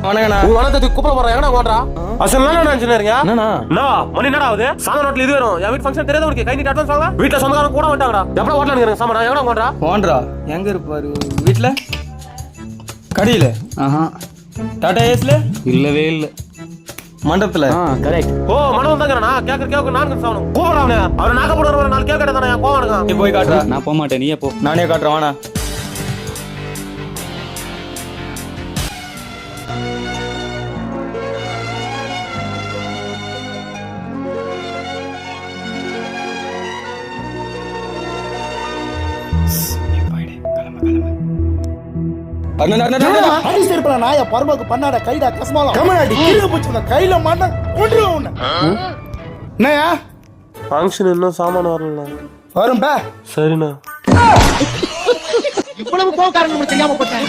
வணக்கண்ணா. உங்க வணக்கத்துக்கு கூப்பிட போறேன். எங்கடா ஓடுறா? அசல் என்ன நினைச்சுறீங்க? என்னண்ணா? மணி என்னடா ஆகுது? சாம நோட்ல இது வரும். என் வீட்டு ஃபங்க்ஷன் தெரியாத உனக்கு கை நீட்டு அட்வான்ஸ் வாங்க. வீட்ல சொந்தக்காரங்க கூட வந்துட்டாங்கடா. எப்பட ஓட்டலாம் நிக்கிறேன் சாம. எங்கடா ஓடுறா? ஓடுறா எங்க இருப்பாரு? வீட்டுல கடையில? டாடா ஏஸ்ல இல்லவே இல்ல. மண்டபத்துல? கரெக்ட். ஓ மண்டபம் தாங்கறனா? கேக்க நான் சாவணும். கூப்பிடா அவனை. அவரை நாக்க போடுற ஒரு நாள் கேக்க கேட்டதானே என் கோவம் எனக்கு. நீ போய் காட்டுறா. நான் போக மாட்டேன், நீயே போ. நானே காட்டுறேன் வாண்ணா. அடி சேர்ப்பா நாய பரமக்கு பண்ணாட கைடா கஸ்மாலம் கமனாடி கீழ போச்சு கையில மாட்டா கொன்றுவேன் உன்னை. என்னயா ஃபங்க்ஷன் இன்னும் சாமான வரல. வரும் பே. சரிண்ணா. இவ்வளவு கோவக்காரங்க தெரியாம போட்டேன்.